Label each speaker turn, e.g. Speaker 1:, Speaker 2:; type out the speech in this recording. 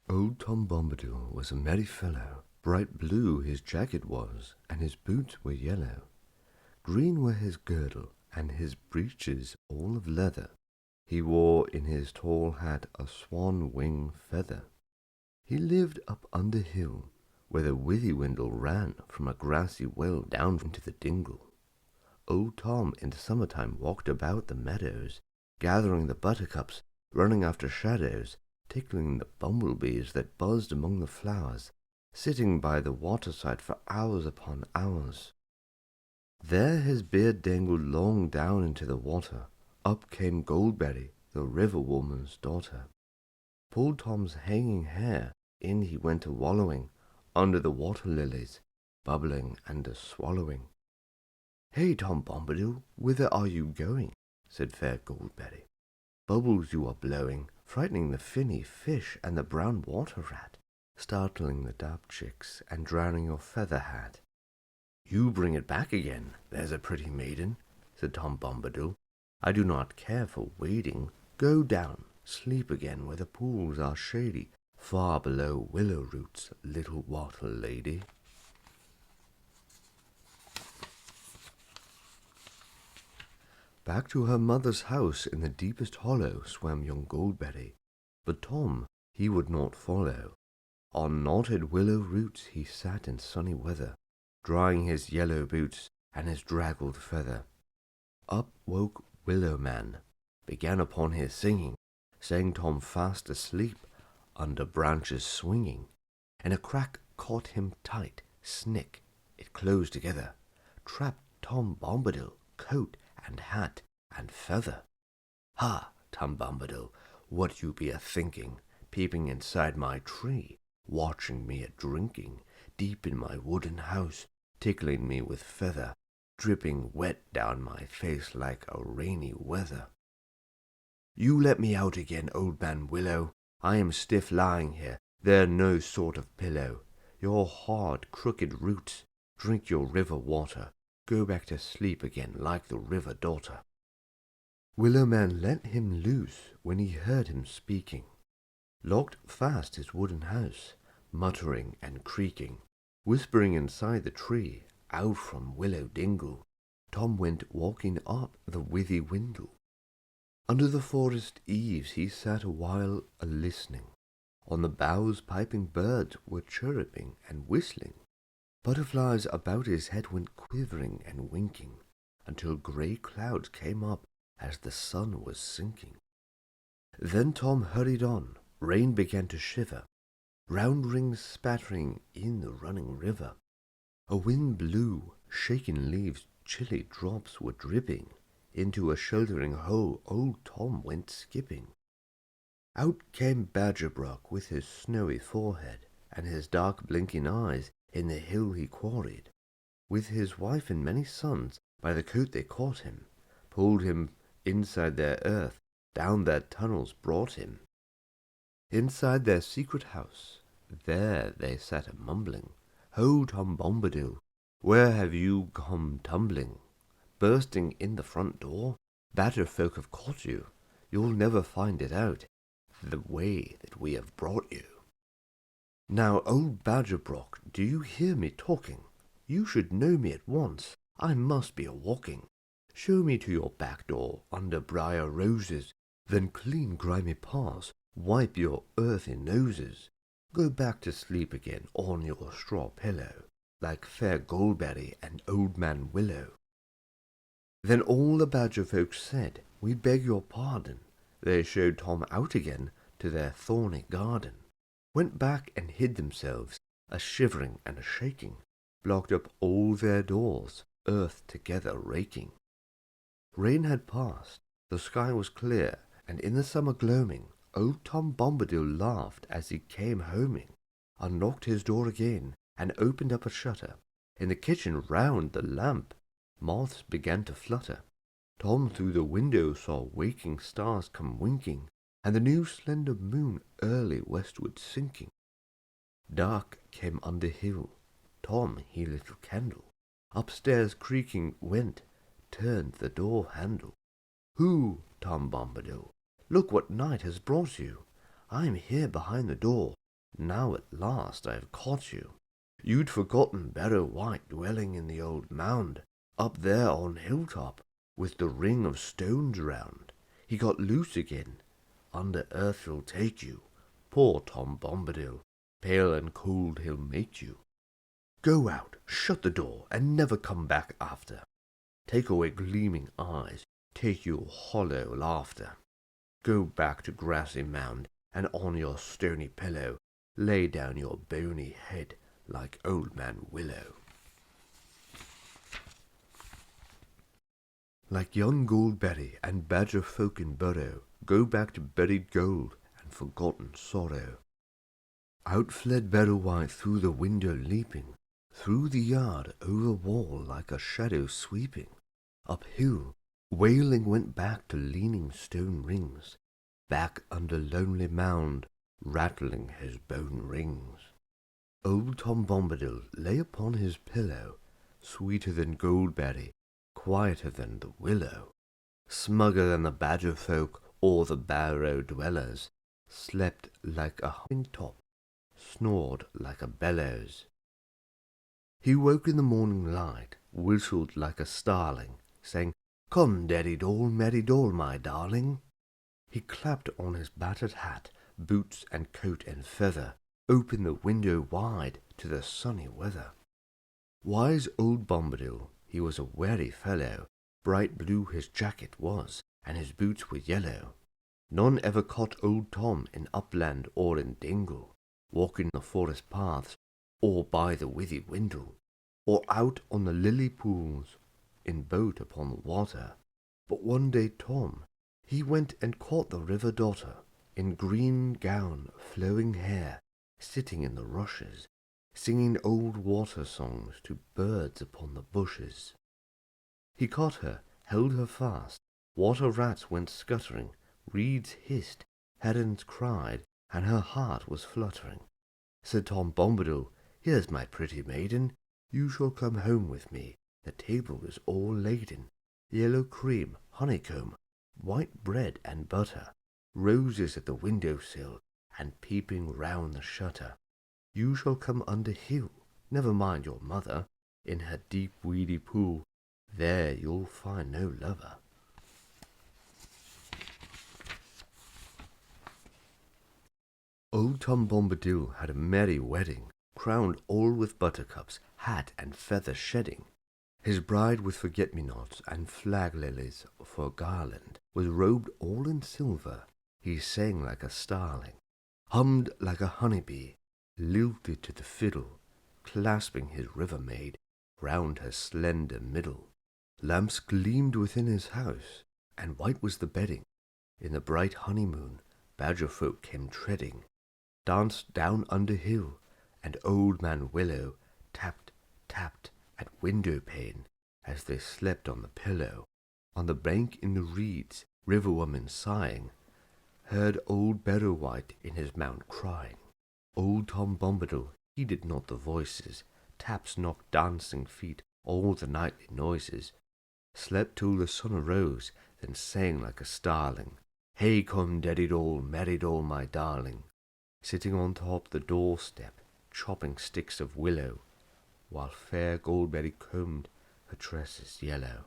Speaker 1: Old Tom Bombadil was a merry fellow. Bright blue his jacket was, and his boots were yellow. Green were his girdle, and his breeches all of leather. He wore in his tall hat a swan wing feather. He lived up under hill, where the Withywindle ran from a grassy well down into the dingle. Old Tom in the summer-time walked about the meadows, gathering the buttercups, running after shadows, tickling the bumblebees that buzzed among the flowers, sitting by the waterside for hours upon hours. There his beard dangled long down into the water. Up came Goldberry, the river woman's daughter. Pulled Tom's hanging hair, in he went a-wallowing, under the water lilies, bubbling and a-swallowing. "Hey, Tom Bombadil, whither are you going?" said fair Goldberry. "Bubbles you are blowing, frightening the finny fish and the brown water rat, startling the dab chicks and drowning your feather hat." "You bring it back again, there's a pretty maiden," said Tom Bombadil. "I do not care for wading. Go down, sleep again where the pools are shady, far below willow roots, little water lady." Back to her mother's house in the deepest hollow swam young Goldberry, but Tom he would not follow. On knotted willow roots he sat in sunny weather, drying his yellow boots and his draggled feather. Up woke Willow Man, began upon his singing, sang Tom fast asleep, under branches swinging, and a crack caught him tight, snick, it closed together, trapped Tom Bombadil, coat and hat and feather. "Ha, Tom Bombadil, what you be a-thinking, peeping inside my tree, watching me a-drinking, deep in my wooden house, tickling me with feather, dripping wet down my face like a rainy weather. You let me out again, Old Man Willow. I am stiff lying here, there no sort of pillow. Your hard, crooked roots, drink your river water, go back to sleep again like the river daughter." Willow Man let him loose when he heard him speaking, locked fast his wooden house, muttering and creaking, whispering inside the tree, out from Willow Dingle, Tom went walking up the Withywindle. Under the forest eaves he sat a while a-listening. On the boughs piping birds were chirruping and whistling. Butterflies about his head went quivering and winking, until grey clouds came up as the sun was sinking. Then Tom hurried on. Rain began to shiver, round rings spattering in the running river. A wind blew, shaking leaves, chilly drops were dripping. Into a sheltering hole old Tom went skipping. Out came Badger Brook with his snowy forehead, and his dark blinking eyes in the hill he quarried. With his wife and many sons by the coat they caught him, pulled him inside their earth, down their tunnels brought him. Inside their secret house, there they sat a-mumbling, "Ho, Tom Bombadil, where have you come tumbling? Bursting in the front door? Badger folk have caught you. You'll never find it out, the way that we have brought you." "Now, old Badger Brook, do you hear me talking? You should know me at once. I must be a-walking. Show me to your back door, under briar roses, then clean grimy paws, wipe your earthy noses. Go back to sleep again on your straw pillow, like fair Goldberry and Old Man Willow." Then all the badger folks said, "We beg your pardon." They showed Tom out again to their thorny garden, went back and hid themselves, a-shivering and a-shaking, blocked up all their doors, earth together raking. Rain had passed, the sky was clear, and in the summer gloaming, old Tom Bombadil laughed as he came homing, unlocked his door again, and opened up a shutter. In the kitchen round the lamp, moths began to flutter. Tom through the window saw waking stars come winking, and the new slender moon early westward sinking. Dark came under hill. Tom he lit a candle, upstairs creaking went, turned the door handle. "Who, Tom Bombadil, look what night has brought you. I am here behind the door, Now at last I have caught you. You'd forgotten Barrow White dwelling in the old mound, up there on hilltop, with the ring of stones round. He got loose again. Under earth he'll take you. Poor Tom Bombadil, pale and cold he'll make you. Go out, shut the door, and never come back after. Take away gleaming eyes, take your hollow laughter. Go back to grassy mound, and on your stony pillow lay down your bony head like Old Man Willow. Like young Goldberry and badger folk in Barrow, go back to buried gold and forgotten sorrow. Out fled Barrow White through the window leaping, through the yard, over wall like a shadow sweeping. Up hill, wailing went back to leaning stone rings, back under lonely mound, rattling his bone rings. Old Tom Bombadil lay upon his pillow, sweeter than Goldberry, quieter than the willow, smugger than the badger folk or the Barrow dwellers, slept like a humming top, snored like a bellows. He woke in the morning light, whistled like a starling, saying, "Come, Daddy Doll, Merry Doll, my darling." He clapped on his battered hat, boots and coat and feather, opened the window wide to the sunny weather. Wise old Bombadil, he was a wary fellow, bright blue his jacket was, and his boots were yellow. None ever caught old Tom in upland or in dingle, walking the forest paths, or by the withy windle, or out on the lily pools, in boat upon the water. But one day Tom, he went and caught the river daughter, in green gown, flowing hair, sitting in the rushes, singing old water songs to birds upon the bushes. He caught her, held her fast, water rats went scuttering, reeds hissed, herons cried, and her heart was fluttering. Said Tom Bombadil, "Here's my pretty maiden, you shall come home with me, the table is all laden, yellow cream, honeycomb, white bread and butter, roses at the window-sill, and peeping round the shutter. You shall come under hill, never mind your mother, in her deep weedy pool, there you'll find no lover." Old Tom Bombadil had a merry wedding, crowned all with buttercups, hat and feather shedding. His bride with forget-me-nots and flag-lilies for garland was robed all in silver. He sang like a starling, hummed like a honey-bee, lilted to the fiddle, clasping his river maid round her slender middle. Lamps gleamed within his house, and white was the bedding. In the bright honeymoon, badger folk came treading, danced down under hill, and Old Man Willow tapped, tapped at window pane as they slept on the pillow. On the bank in the reeds, river woman sighing, heard old Barrow White in his mount crying. Old Tom Bombadil heeded not the voices, taps knocked dancing feet, all the nightly noises, slept till the sun arose, then sang like a starling, "Hey come, Daddy Doll, Merry Doll, my darling," sitting on top the doorstep, chopping sticks of willow, while fair Goldberry combed her tresses yellow.